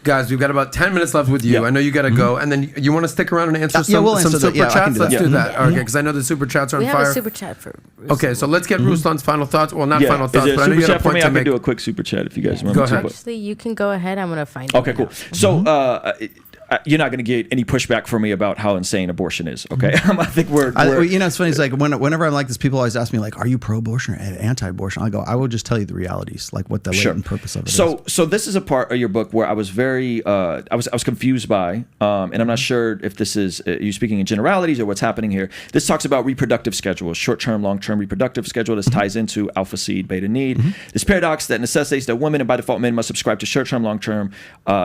Guys, we've got about 10 minutes left with you. I know you got to go. And then you want to stick around and answer some super chats? Let's do that. Okay, because I know the super chats are on fire. We have a super chat for Ruslan. Okay, so let's get Ruslan's final thoughts. Well, not final thoughts, but I know you got a point to make. I can do a quick super chat if you guys remember. Go ahead. Actually, you can go ahead. I'm going to find it. Okay, cool. So, you're not going to get any pushback from me about how insane abortion is, okay? I think we're you know, it's funny. It's like whenever I'm like this, people always ask me like, "Are you pro-abortion or anti-abortion?" I go, "I will just tell you the realities, like what the latent purpose of it is." So this is a part of your book where I was very, I was confused by, and I'm not sure if this is you speaking in generalities or what's happening here. This talks about reproductive schedules, short-term, long-term reproductive schedule. This ties into alpha seed, beta need. This paradox that necessitates that women and by default men must subscribe to short-term, long-term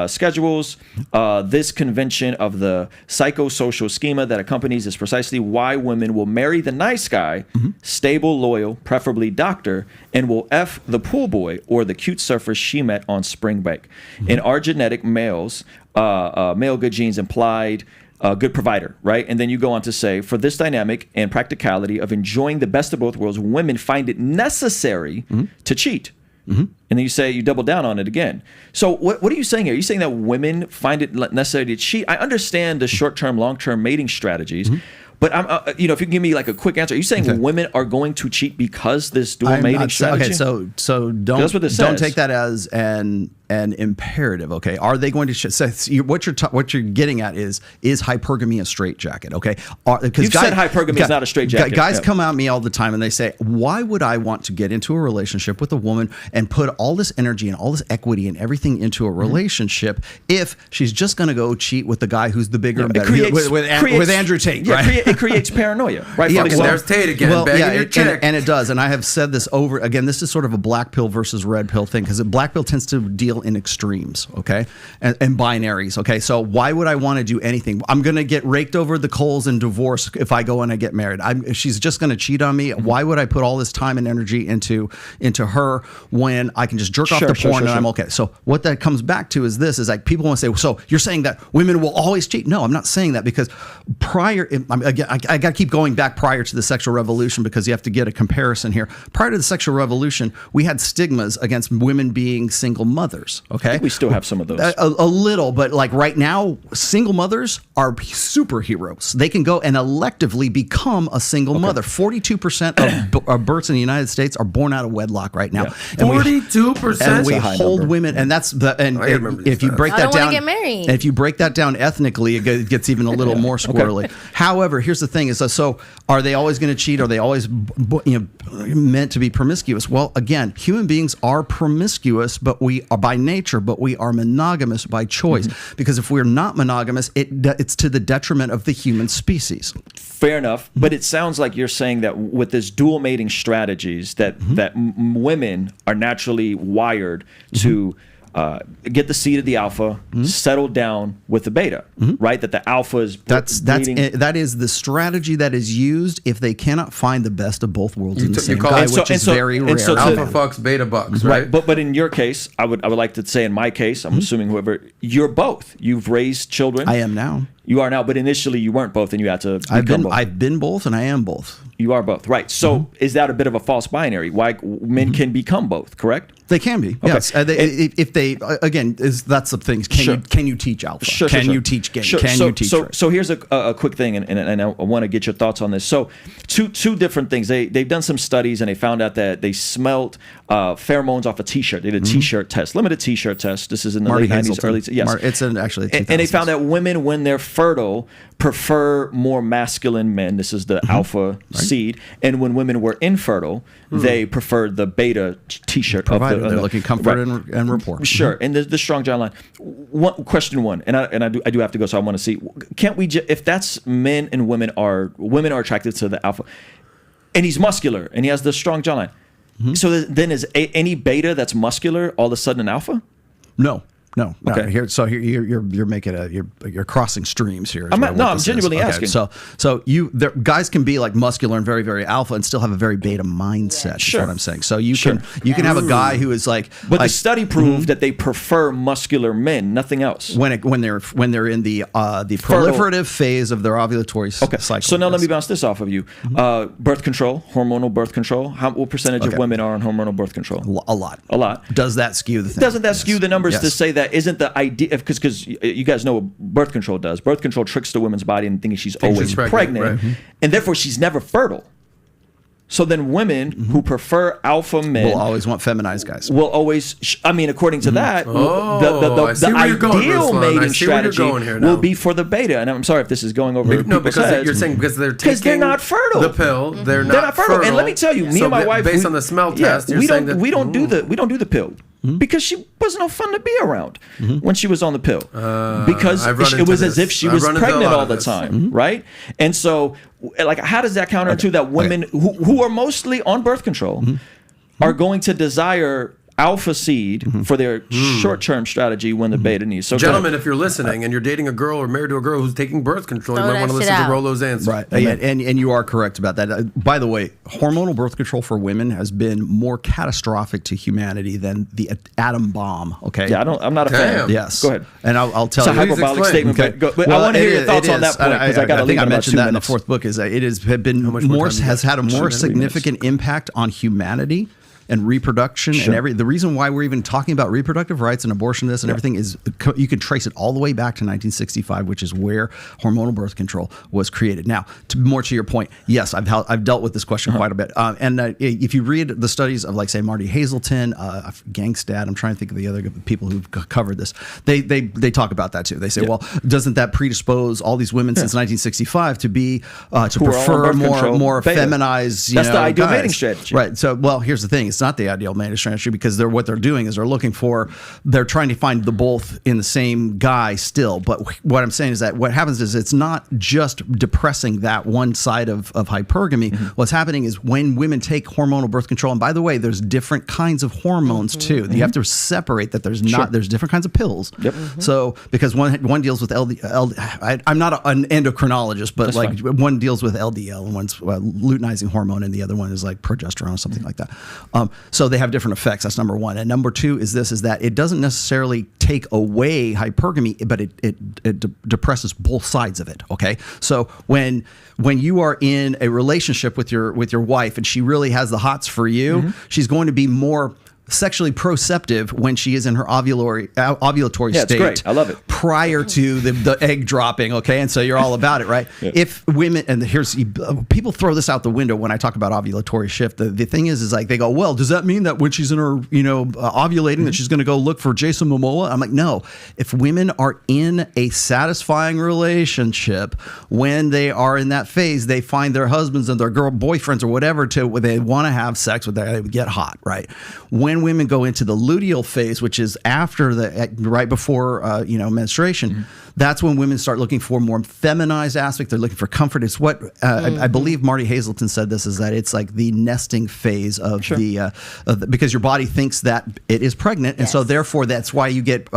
schedules. This convention of the psychosocial schema that accompanies is precisely why women will marry the nice guy, stable, loyal, preferably doctor, and will F the pool boy or the cute surfer she met on spring break. In our genetic males, male good genes implied good provider, right? And then you go on to say, for this dynamic and practicality of enjoying the best of both worlds, women find it necessary to cheat. And then you say, you double down on it again. So what are you saying here? Are you saying that women find it necessary to cheat? I understand the short-term, long-term mating strategies, but I'm, you know, if you can give me like a quick answer, are you saying women are going to cheat because this dual mating strategy? Okay, so don't take that as an imperative. Okay, are they going to? So what you're getting at is hypergamy a straitjacket? Okay, because you've said hypergamy is not a straitjacket. Guys come at me all the time and they say, why would I want to get into a relationship with a woman and put all this energy and all this equity and everything into a relationship if she's just going to go cheat with the guy who's the bigger and better with Andrew Tate? Right? It creates paranoia, right? Yeah, there's Tate again, begging your chick. And it does. And I have said this over again. This is sort of a black pill versus red pill thing because black pill tends to deal in extremes, okay, and binaries, okay. So why would I want to do anything? I'm going to get raked over the coals and divorce if I go and I get married. She's just going to cheat on me. Why would I put all this time and energy into her when I can just jerk off the porn and I'm okay? So what that comes back to is this: is like people want to say, so you're saying that women will always cheat? No, I'm not saying that because again, I got to keep going back prior to the sexual revolution because you have to get a comparison here. Prior to the sexual revolution, we had stigmas against women being single mothers. Okay, I think we still have some of those. A little, but like right now, single mothers are superheroes. They can go and electively become a single mother. 42% of births in the United States are born out of wedlock right now. 42%. And we hold women, and that's the if you break that down, get married. If you break that down ethnically, it gets even a little more squirrely. However, here's the thing: is so are they always going to cheat? Are they always meant to be promiscuous? Well, again, human beings are promiscuous, but we are by nature, but we are monogamous by choice. Because if we're not monogamous, it's to the detriment of the human species. Fair enough, but it sounds like you're saying that with this dual mating strategies, that women are naturally wired to get the seed of the alpha, settle down with the beta, right? That the alpha is that is the strategy that is used if they cannot find the best of both worlds in the same guy, which is very rare. Alpha fucks, beta bucks, right? But in your case, I would like to say in my case, I'm assuming whoever, you're both. You've raised children. I am now. You are now, but initially you weren't both, and you had to become both. I've been both, and I am both. You are both, right? So is that a bit of a false binary? Why men can become both? Correct? They can be. Okay. Yes. If they again, that's the thing. Can you teach alpha? Can you teach gay? Can you teach? So here's a quick thing, and I want to get your thoughts on this. So two different things. They've done some studies, and they found out that they smelt pheromones off a T-shirt. They did a T-shirt test, limited T-shirt test. This is in the late 90s, early. Yes, it's actually. And they found that women, when they're fertile, prefer more masculine men. This is the alpha seed. And when women were infertile, they preferred the beta T-shirt. Provided they're looking comfort and rapport. Sure. And the strong John line. Question one, and I do have to go, so I want to see. Can't we? If that's men and women are attracted to the alpha, and he's muscular and he has the strong jawline. So then is any beta that's muscular all of a sudden an alpha? No. Okay. Here you're making you're crossing streams here. I'm genuinely asking. So guys can be like muscular and very, very alpha and still have a very beta mindset. Sure. Is what I'm saying. So you can have a guy who is like. But the study proved that they prefer muscular men, nothing else. When they're in the proliferative phase of their ovulatory cycle. So now let me bounce this off of you. Birth control, hormonal birth control. What percentage of women are on hormonal birth control? A lot. A lot. Does that skew the thing? Doesn't that skew the numbers to say that that isn't the idea, because you guys know what birth control does. Birth control tricks the woman's body into thinking she's always pregnant, right. And therefore she's never fertile. So then women who prefer alpha men will always want feminized guys. Will always, according to that, the ideal mating strategy will be for the beta. And I'm sorry if this is going over people's heads. You're saying because they're not fertile. The pill, they're not fertile. And let me tell you, me and my wife, based on the smell test, we don't do the pill. Because she was no fun to be around when she was on the pill. Because it was as if she was pregnant all the time, right? And so, like, how does that counter to that women who are mostly on birth control are going to desire alpha seed for their short-term strategy when the beta needs? So, gentlemen, if you're listening and you're dating a girl or married to a girl who's taking birth control, you might want to listen to Rollo's answer. Right, and you are correct about that. By the way, hormonal birth control for women has been more catastrophic to humanity than the atom bomb. Okay. Yeah, I'm not a fan. Yes. Go ahead. And I'll tell you. It's a hyperbolic statement. Okay. But I want to hear your thoughts on that point because I got to leave. I mentioned that in the fourth book. Is it has had a more significant impact on humanity and reproduction and the reason why we're even talking about reproductive rights and abortionists and everything is you can trace it all the way back to 1965, which is where hormonal birth control was created. Now, more to your point, yes, I've dealt with this question quite a bit. If you read the studies of, like, say, Marty Hazelton, Gangstad, I'm trying to think of the other people who've covered this. They talk about that too. They say, well, doesn't that predispose all these women since 1965 to be to prefer more feminized? That's the ideal mating strategy, right? So, well, here's the thing. It's not the ideal mating strategy because what they're doing is they're trying to find the both in the same guy still. But what I'm saying is that what happens is it's not just depressing that one side of hypergamy. What's happening is when women take hormonal birth control, and by the way, there's different kinds of hormones too. You have to separate that there's different kinds of pills. Yep. So because one deals with I'm not an endocrinologist, but one deals with LDL and one's luteinizing hormone and the other one is like progesterone or something like that. So they have different effects. That's number one. And number two is that it doesn't necessarily take away hypergamy, but it depresses both sides of it. Okay. So when you are in a relationship with your wife and she really has the hots for you, she's going to be more sexually proceptive when she is in her ovulatory state. It's great. I love it. Prior to the egg dropping, okay? And so you're all about it, right? If women, and people throw this out the window when I talk about ovulatory shift. The thing is like they go, well, does that mean that when she's in her, ovulating that she's going to go look for Jason Momoa? I'm like, no. If women are in a satisfying relationship, when they are in that phase, they find their husbands and their boyfriends or whatever they want to have sex with, they get hot, right? When women go into the luteal phase, which is after right before menstruation, that's when women start looking for more feminized aspect. They're looking for comfort. It's what I believe Marty Hazelton said. This is that it's like the nesting phase of because your body thinks that it is pregnant, and so therefore that's why you get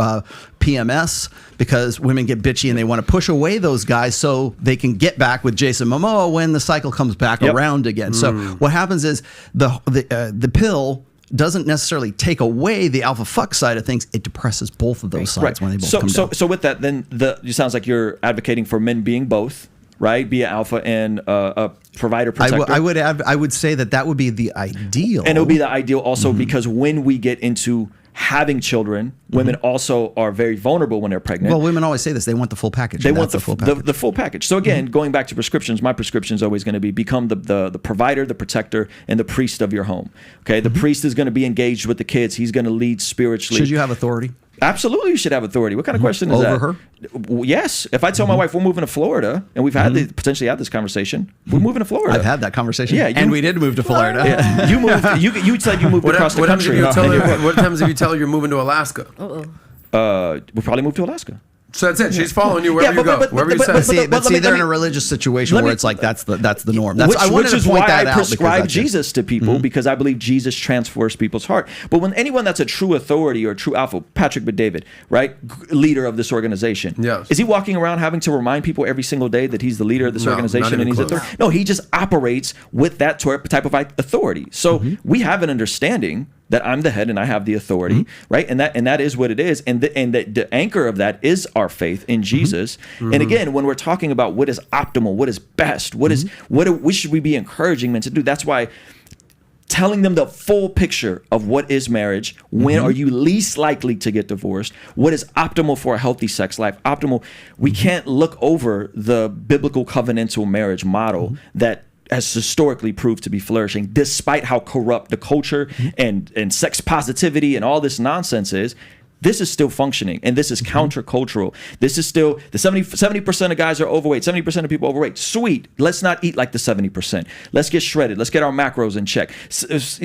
PMS, because women get bitchy and they want to push away those guys so they can get back with Jason Momoa when the cycle comes back around again. So what happens is the pill doesn't necessarily take away the alpha fuck side of things. It depresses both of those sides when they both come down. So with that, then it sounds like you're advocating for men being both, right? Be an alpha and a provider protector. I would say that would be the ideal, and it would be the ideal also because when we get into having children, women also are very vulnerable when they're pregnant. Well, women always say this. They want the full package. They want the full package. So again, going back to prescriptions, my prescription is always going to be become the provider, the protector, and the priest of your home. Okay, the priest is going to be engaged with the kids. He's going to lead spiritually. Should you have authority? Absolutely, you should have authority. What kind of question is that? Over her? Yes. If I tell my wife we're moving to Florida, and we've had potentially had this conversation, we're moving to Florida. I've had that conversation. Yeah, and we did move to Florida. Yeah. You moved. You said you moved across the country. What happens if you tell her you're moving to Alaska? We'll probably move to Alaska. So that's it. She's following you wherever you go. Wherever you say. But see, they're in a religious situation where it's like that's the norm. Which is why I prescribe Jesus to people, because I believe Jesus transforms people's heart. But when anyone that's a true authority or a true alpha, Patrick Bet-David, right, leader of this organization, is he walking around having to remind people every single day that he's the leader of this organization and he's authority? No, he just operates with that type of authority. So we have an understanding that I'm the head and I have the authority, right? And that is what it is. And the anchor of that is our faith in Jesus. And again, when we're talking about what is optimal, what is best, what should we be encouraging men to do? That's why telling them the full picture of what is marriage, when are you least likely to get divorced, what is optimal for a healthy sex life, optimal. We can't look over the biblical covenantal marriage model that has historically proved to be flourishing, despite how corrupt the culture and sex positivity and all this nonsense is. This is still functioning, and this is countercultural. This is still the 70% of guys are overweight, 70% of people overweight. Sweet. Let's not eat like the 70%. Let's get shredded. Let's get our macros in check.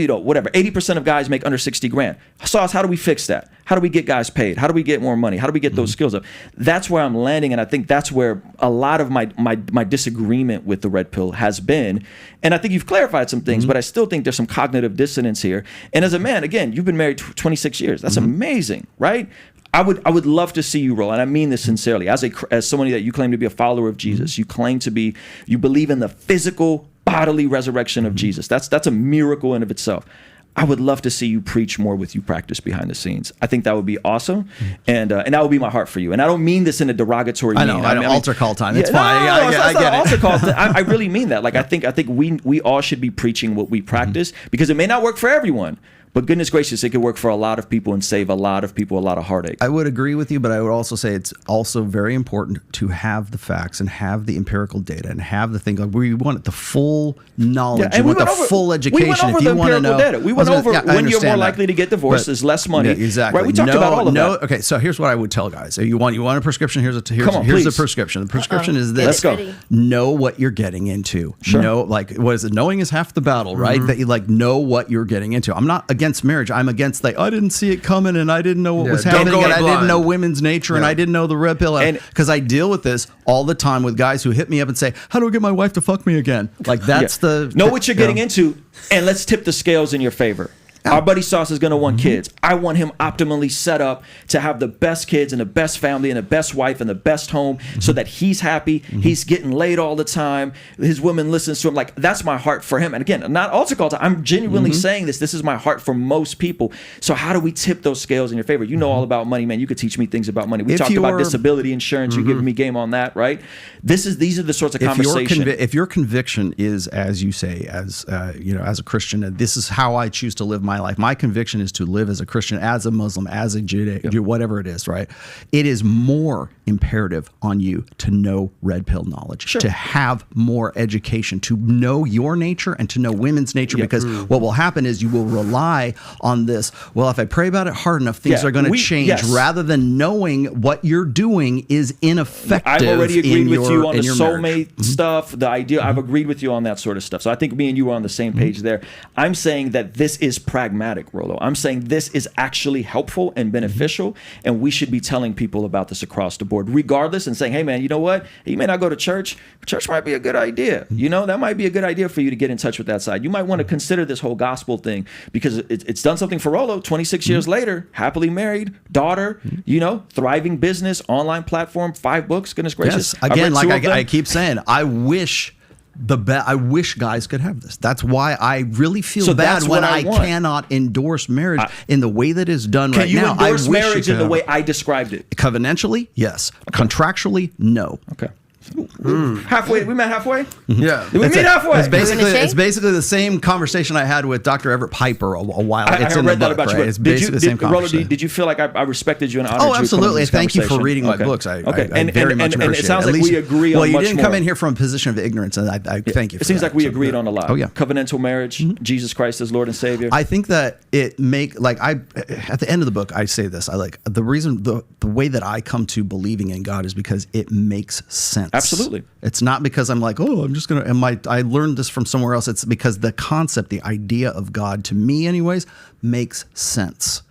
Whatever. 80% of guys make under 60 grand. Sauce, how do we fix that? How do we get guys paid? How do we get more money? How do we get those skills up? That's where I'm landing, and I think that's where a lot of my disagreement with the red pill has been. And I think you've clarified some things, but I still think there's some cognitive dissonance here. And as a man, again, you've been married 26 years. That's amazing, right? I would love to see you roll, and I mean this sincerely. As somebody that you claim to be a follower of Jesus, you believe in the physical bodily resurrection of Jesus. That's a miracle in of itself. I would love to see you preach more with you practice behind the scenes. I think that would be awesome, and that would be my heart for you. And I don't mean this in a derogatory I know, mean. I know, altar call time. It's fine. I get it. Altar call. I really mean that. Like I think we all should be preaching what we practice, because it may not work for everyone. But goodness gracious, it could work for a lot of people and save a lot of people a lot of heartache. I would agree with you, but I would also say it's also very important to have the facts and have the empirical data and have the thing. Like we want the full knowledge, you want the full education. We went over the empirical data. We went over when you're more likely to get divorced, there's less money. Yeah, exactly. Right? We talked about all of that. Okay, so here's what I would tell guys. You want a prescription? Here's the prescription. The prescription is this. Let's go. Know what you're getting into. Sure. Know, like, what is it? Knowing is half the battle, right? That you know what you're getting into. I'm not against marriage. I'm against I didn't see it coming, and I didn't know what was happening, and I didn't know women's nature, and I didn't know the red pill. Because I deal with this all the time with guys who hit me up and say, "How do I get my wife to fuck me again?" Like that's know what you're getting into, and let's tip the scales in your favor. Our buddy Sauce is going to want kids. I want him optimally set up to have the best kids and the best family and the best wife and the best home, so that he's happy. He's getting laid all the time. His woman listens to him. Like, that's my heart for him. And again, not altar call time. I'm genuinely saying this. This is my heart for most people. So how do we tip those scales in your favor? You know all about money, man. You could teach me things about money. We talked about disability insurance. You're giving me game on that, right? These are the sorts of conversations. If your conviction is, as you say, as as a Christian, and this is how I choose to live my life. My conviction is to live as a Christian, as a Muslim, as a Jew, whatever it is, right? It is more imperative on you to know red pill knowledge, to have more education, to know your nature and to know women's nature, because what will happen is you will rely on this. Well, if I pray about it hard enough, things are going to change, rather than knowing what you're doing is ineffective. I've already agreed with you on the soulmate stuff, the idea. I've agreed with you on that sort of stuff. So I think me and you are on the same page there. I'm saying that this is pragmatic, Rollo. I'm saying this is actually helpful and beneficial, and we should be telling people about this across the board, regardless, and saying, hey, man, you know what? You may not go to church. Church might be a good idea. That might be a good idea for you to get in touch with that side. You might want to consider this whole gospel thing, because it's done something for Rollo. 26 years later, happily married, daughter, thriving business, online platform, 5 books. Goodness gracious. Yes. Again, like I keep saying, I wish guys could have this. That's why I really feel bad when I cannot endorse marriage in the way that is done right now. Can you endorse marriage in the way I described it? Covenantally, yes. Okay. Contractually, no. Okay. Halfway, we met halfway. Yeah, we meet halfway. It's basically the same conversation I had with Dr. Everett Piper a while ago. I read that about you. It's basically the same conversation. Rollo, did you feel like I respected you and honored you? Oh, absolutely. Thank you for reading my books. I very much appreciate it. And it sounds like we agree on much more. Well, you didn't come in here from a position of ignorance, and I thank you for that. It seems like we agreed on a lot. Oh, yeah. Covenantal marriage, Jesus Christ as Lord and Savior. I think that at the end of the book, I say this. The reason, the way that I come to believing in God is because it makes sense. Absolutely. It's not because I'm like, oh, I'm just going to, I learned this from somewhere else. It's because the concept, the idea of God, to me anyways, makes sense.